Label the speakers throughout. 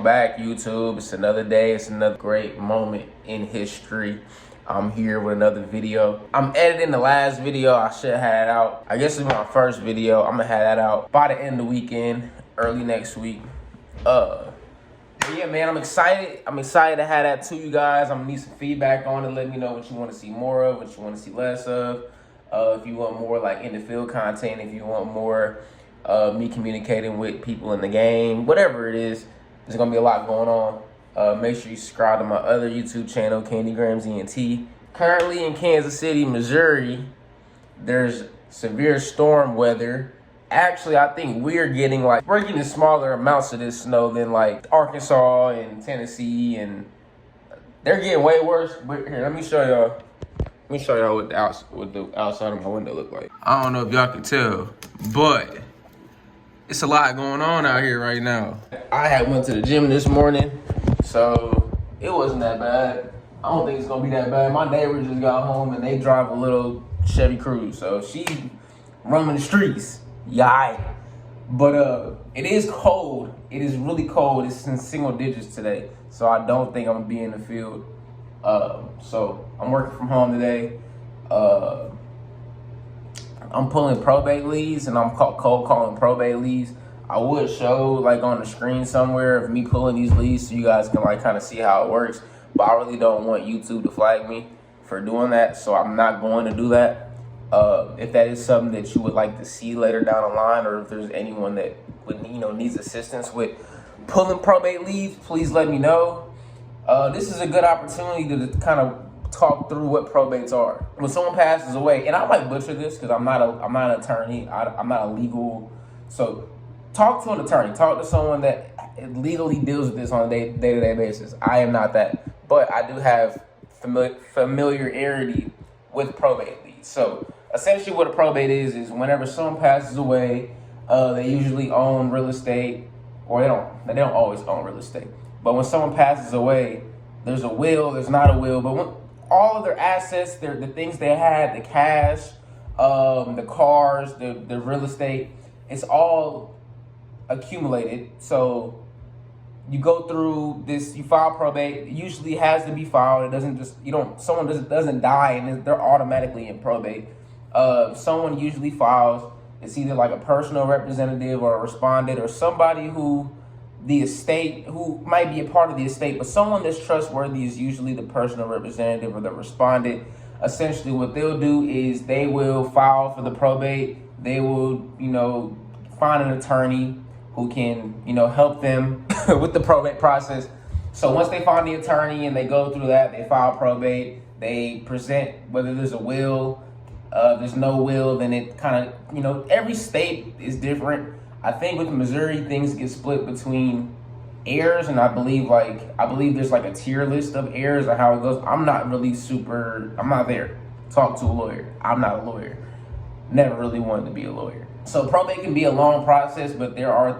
Speaker 1: Back YouTube, it's another day, it's another great moment in history. I'm here with another video. I'm editing the last video. I should have had it out. I guess it's my first video. I'm gonna have that out by the end of the weekend, early next week. But yeah, man, I'm excited. I'm excited to have that to you guys. I'm gonna need some feedback on it. Let me know what you want to see more of, what you want to see less of. If you want more like in the field content, if you want more me communicating with people in the game, whatever it is. There's gonna be a lot going on. Make sure you subscribe to my other YouTube channel, Candy Grams ENT. Currently in Kansas City, Missouri, there's severe storm weather. Actually, I think we're getting smaller amounts of this snow than like Arkansas and Tennessee, and they're getting way worse. But here, let me show y'all. Let me show y'all what the outside of my window look like. I don't know if y'all can tell, but it's a lot going on out here right now. I had went to the gym this morning, so it wasn't that bad. I don't think it's gonna be that bad. My neighbor just got home and they drive a little Chevy Cruze, so she roaming the streets. Yay. But it is cold. It is really cold. It's in single digits today, so I don't think I'm gonna be in the field. So I'm working from home today. I'm pulling probate leads and I'm cold calling probate leads. I would show like on the screen somewhere of me pulling these leads so you guys can like kind of see how it works. But I really don't want YouTube to flag me for doing that, so I'm not going to do that. If that is something that you would like to see later down the line, or if there's anyone that would needs assistance with pulling probate leads, please let me know. This is a good opportunity to kind of talk through what probates are. When someone passes away, and I might butcher this because I'm not an attorney, I'm not a legal, so talk to an attorney, talk to someone that legally deals with this on a day-to-day basis. I am not that, but I do have familiarity with probate leads. So essentially what a probate is whenever someone passes away, they usually own real estate, or they don't always own real estate, but when someone passes away, there's a will, there's not a will, but when all of their assets, the things they had, the cash, the cars, the real estate, it's all accumulated. So you go through this, you file probate. It usually has to be filed. It doesn't just, someone doesn't die and they're automatically in probate. Someone usually files. It's either like a personal representative or a respondent or somebody who the estate, who might be a part of the estate, but someone that's trustworthy is usually the personal representative or the respondent. Essentially what they'll do is they will file for the probate. They will, find an attorney who can, help them with the probate process. So once they find the attorney and they go through that, they file probate, they present whether there's a will, there's no will, then it kind of, every state is different. I think with Missouri, things get split between heirs, and I believe there's like a tier list of heirs or how it goes. I'm not there. Talk to a lawyer. I'm not a lawyer. Never really wanted to be a lawyer. So probate can be a long process, but there are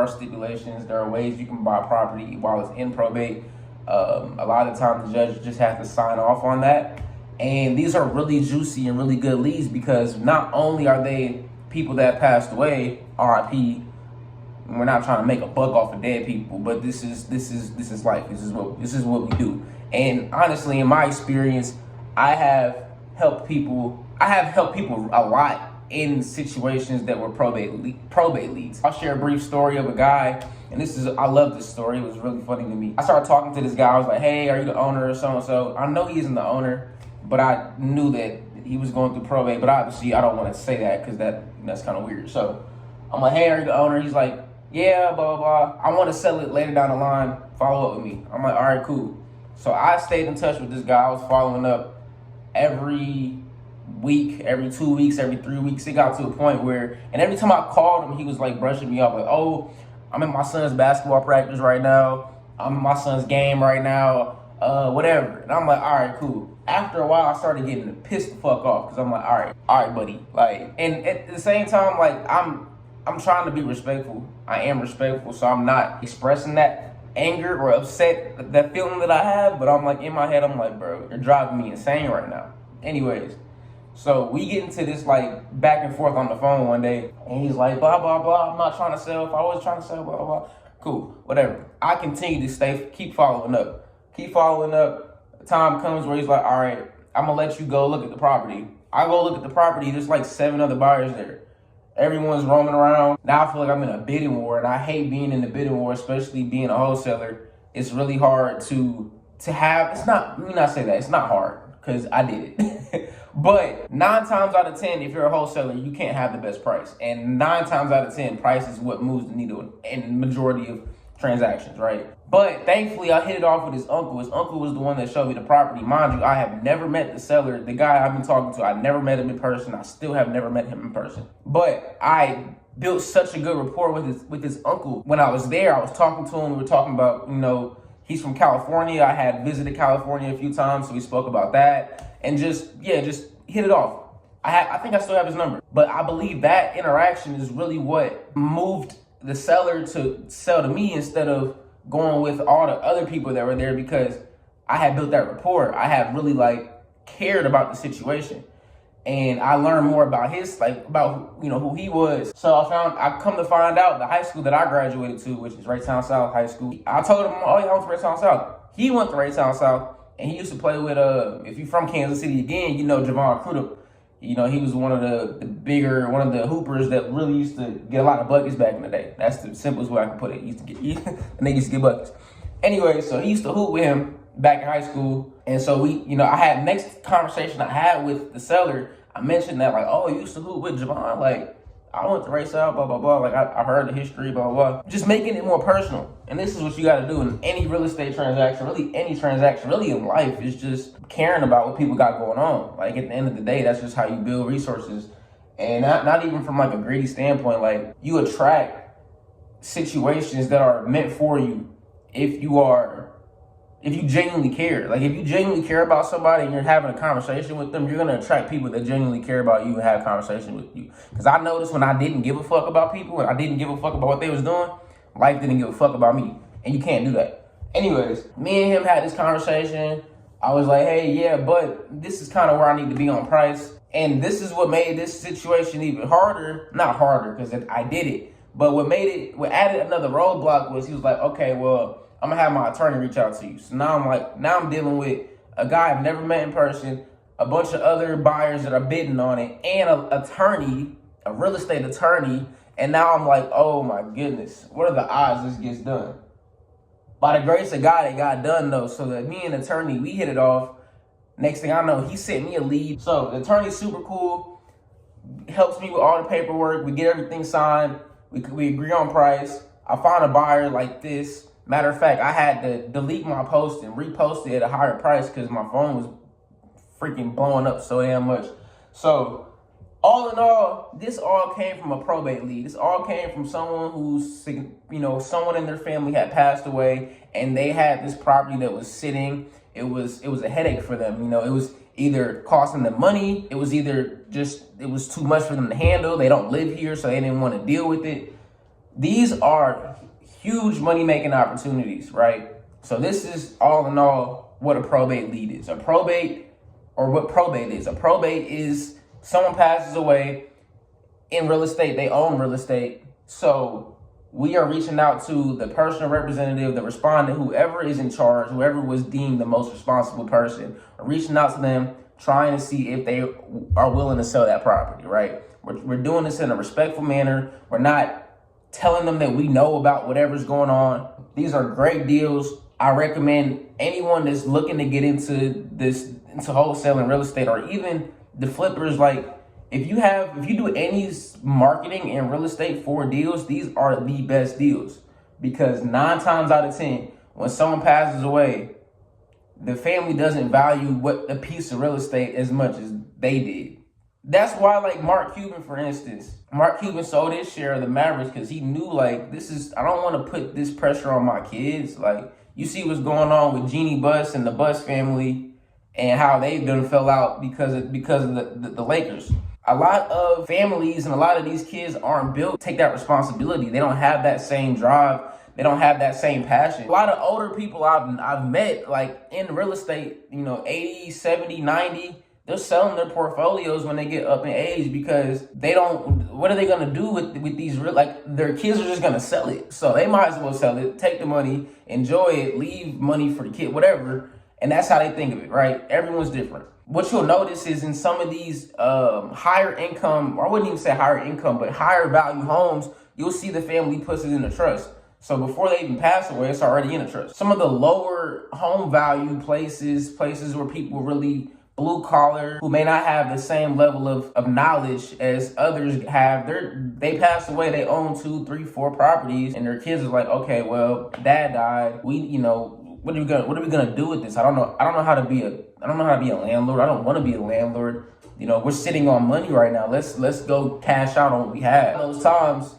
Speaker 1: stipulations, there are ways you can buy property while it's in probate. A lot of the time the judge just has to sign off on that. And these are really juicy and really good leads because not only are they people that passed away, RIP. We're not trying to make a buck off of dead people, but this is life. This is what we do. And honestly, in my experience, I have helped people a lot in situations that were probate leads. I'll share a brief story of a guy, and I love this story. It was really funny to me. I started talking to this guy. I was like, "Hey, are you the owner or so and so?" I know he isn't the owner, but I knew that he was going through probate. But obviously, I don't want to say that because that's kind of weird. So I'm like, "Hey, are you the owner?" He's like, "Yeah, blah, blah, blah. I want to sell it later down the line. Follow up with me." I'm like, "All right, cool." So I stayed in touch with this guy. I was following up every week, every 2 weeks, every 3 weeks. It got to a point where, and every time I called him, he was like brushing me off like, "Oh, I'm in my son's basketball practice right now. I'm in my son's game right now, whatever." And I'm like, "All right, cool." After a while, I started getting pissed the fuck off because I'm like, all right, buddy. Like, and at the same time, like, I'm trying to be respectful. I am respectful, so I'm not expressing that anger or upset, that feeling that I have. But I'm like, in my head, I'm like, bro, you're driving me insane right now. Anyways, so we get into this like back and forth on the phone one day, and he's like, blah, blah, blah. I'm not trying to sell. If I was trying to sell, blah, blah, blah. Cool, whatever. I continue to keep following up. Keep following up. Time comes where he's like, all right, I'm gonna let you go look at the property. I go look at the property, there's like 7 other buyers there. Everyone's roaming around. Now I feel like I'm in a bidding war, and I hate being in the bidding war, especially being a wholesaler. It's really hard to have, it's not, let me not say that, it's not hard, because I did it. But 9 times out of 10, if you're a wholesaler, you can't have the best price. And 9 times out of 10, price is what moves the needle in the majority of transactions, right? But thankfully, I hit it off with his uncle. His uncle was the one that showed me the property. Mind you, I have never met the seller, the guy I've been talking to. I never met him in person. I still have never met him in person. But I built such a good rapport with his uncle. When I was there, I was talking to him. We were talking about, he's from California. I had visited California a few times, so we spoke about that. And just hit it off. I think I still have his number. But I believe that interaction is really what moved the seller to sell to me instead of going with all the other people that were there, because I had built that rapport. I had really cared about the situation. And I learned more about who he was. So I come to find out the high school that I graduated to, which is Raytown South High School. I told him, oh yeah, I went to Raytown South. He went to Raytown South, and he used to play with, if you're from Kansas City again, Javon Crudup. He was one of one of the hoopers that really used to get a lot of buckets back in the day. That's the simplest way I can put it. They used to get buckets. Anyway, so he used to hoop with him back in high school. And so I had next conversation I had with the seller, I mentioned that oh, you used to hoop with Javon. I went to race out, blah, blah, blah. I heard the history, blah, blah, blah. Just making it more personal. And this is what you got to do in any real estate transaction, really any transaction, really in life, is just caring about what people got going on. At the end of the day, that's just how you build resources. And not even from a greedy standpoint, you attract situations that are meant for you if you genuinely care. If you genuinely care about somebody and you're having a conversation with them, you're going to attract people that genuinely care about you and have a conversation with you. Because I noticed when I didn't give a fuck about people and I didn't give a fuck about what they was doing, life didn't give a fuck about me. And you can't do that. Anyways, me and him had this conversation. I was like, hey, yeah, but this is kind of where I need to be on price. And this is what made this situation even harder. Not harder, because I did it. But what added another roadblock was he was like, okay, well, I'm gonna have my attorney reach out to you. So now I'm dealing with a guy I've never met in person, a bunch of other buyers that are bidding on it, and a real estate attorney. And now I'm like, oh my goodness, what are the odds this gets done? By the grace of God, it got done though. So that me and the attorney, we hit it off. Next thing I know, he sent me a lead. So the attorney's super cool, helps me with all the paperwork. We get everything signed. We agree on price. I found a buyer like this. Matter of fact, I had to delete my post and repost it at a higher price because my phone was freaking blowing up so damn much. So all in all, this all came from a probate lead. This all came from someone who's, someone in their family had passed away and they had this property that was sitting. It was a headache for them. It was either costing them money. It was it was too much for them to handle. They don't live here, so they didn't want to deal with it. These are huge money-making opportunities, right? So this is all in all what a probate lead is. A probate is someone passes away in real estate. They own real estate. So we are reaching out to the personal representative, the respondent, whoever is in charge, whoever was deemed the most responsible person, are reaching out to them, trying to see if they are willing to sell that property, right? We're doing this in a respectful manner. We're not telling them that we know about whatever's going on. These are great deals. I recommend anyone that's looking to get into wholesaling real estate, or even the flippers, if you do any marketing in real estate for deals, these are the best deals, because 9 times out of 10, when someone passes away, the family doesn't value what a piece of real estate as much as they did. That's why, Mark Cuban, for instance, Mark Cuban sold his share of the Mavericks because he knew, I don't want to put this pressure on my kids. You see what's going on with Jeannie Buss and the Buss family and how they've done fell out because of the Lakers. A lot of families and a lot of these kids aren't built to take that responsibility. They don't have that same drive. They don't have that same passion. A lot of older people I've met, in real estate, 80, 70, 90, they're selling their portfolios when they get up in age because they don't. What are they gonna do with these real, like, their kids are just gonna sell it, so they might as well sell it, take the money, enjoy it, leave money for the kid, whatever. And that's how they think of it, right? Everyone's different. What you'll notice is in some of these higher income, or I wouldn't even say higher income, but higher value homes, you'll see the family puts it in a trust. So before they even pass away, it's already in a trust. Some of the lower home value places where people really blue collar, who may not have the same level of knowledge as others have, they pass away, they own 2, 3, 4 properties, and their kids are like, okay, well, dad died. What are we gonna do with this? I don't know how to be a landlord. I don't want to be a landlord. We're sitting on money right now. Let's go cash out on what we have. Those times,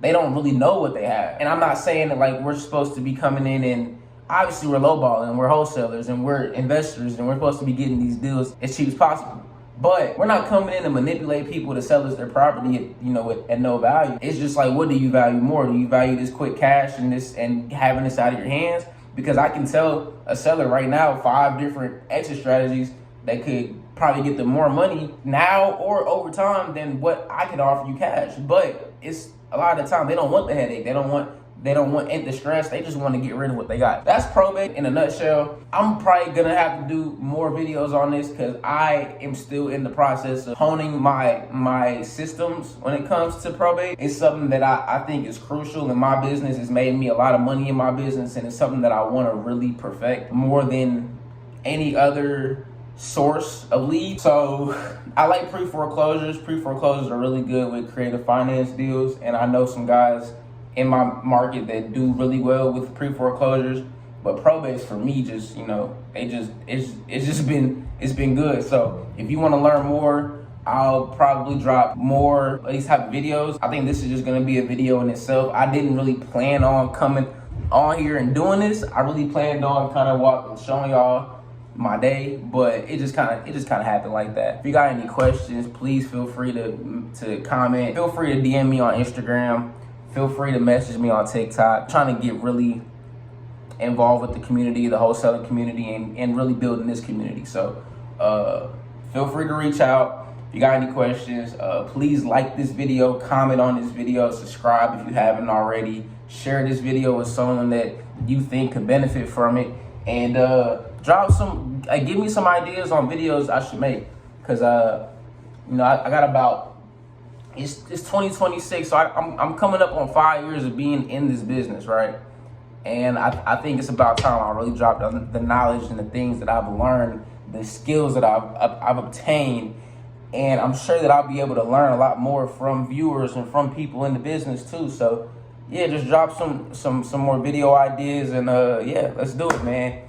Speaker 1: they don't really know what they have. And I'm not saying that like we're supposed to be coming in, and obviously we're lowballing, we're wholesalers, and we're investors, and we're supposed to be getting these deals as cheap as possible. But we're not coming in to manipulate people to sell us their property at no value. It's just like, what do you value more? Do you value this quick cash and having this out of your hands? Because I can tell a seller right now 5 different exit strategies that could probably get them more money now or over time than what I could offer you cash. But it's a lot of the time they don't want the headache. They don't want the stress. They just want to get rid of what they got. That's probate in a nutshell. I'm probably gonna have to do more videos on this because I am still in the process of honing my systems when it comes to probate. It's something that I think is crucial in my business. It's made me a lot of money in my business, and it's something that I want to really perfect more than any other source of leads. So I like pre-foreclosures. Pre-foreclosures are really good with creative finance deals, and I know some guys in my market that do really well with pre-foreclosures. But probates for me, just it's been good. So if you want to learn more, I'll probably drop more of these type of videos. I think this is just gonna be a video in itself. I didn't really plan on coming on here and doing this. I really planned on kind of showing y'all my day, but it just kind of happened like that. If you got any questions, please feel free to comment. Feel free to DM me on Instagram. Feel free to message me on TikTok. I'm trying to get really involved with the community, the wholesaling community, and really building this community. So feel free to reach out. If you got any questions, please like this video, comment on this video, subscribe if you haven't already. Share this video with someone that you think could benefit from it, and give me some ideas on videos I should make, because I got about, it's 2026, so I'm coming up on 5 years of being in this business, right? And I think it's about time I really drop the knowledge and the things that I've learned, the skills that I've obtained, and I'm sure that I'll be able to learn a lot more from viewers and from people in the business too. So yeah, just drop some more video ideas, and yeah, let's do it, man.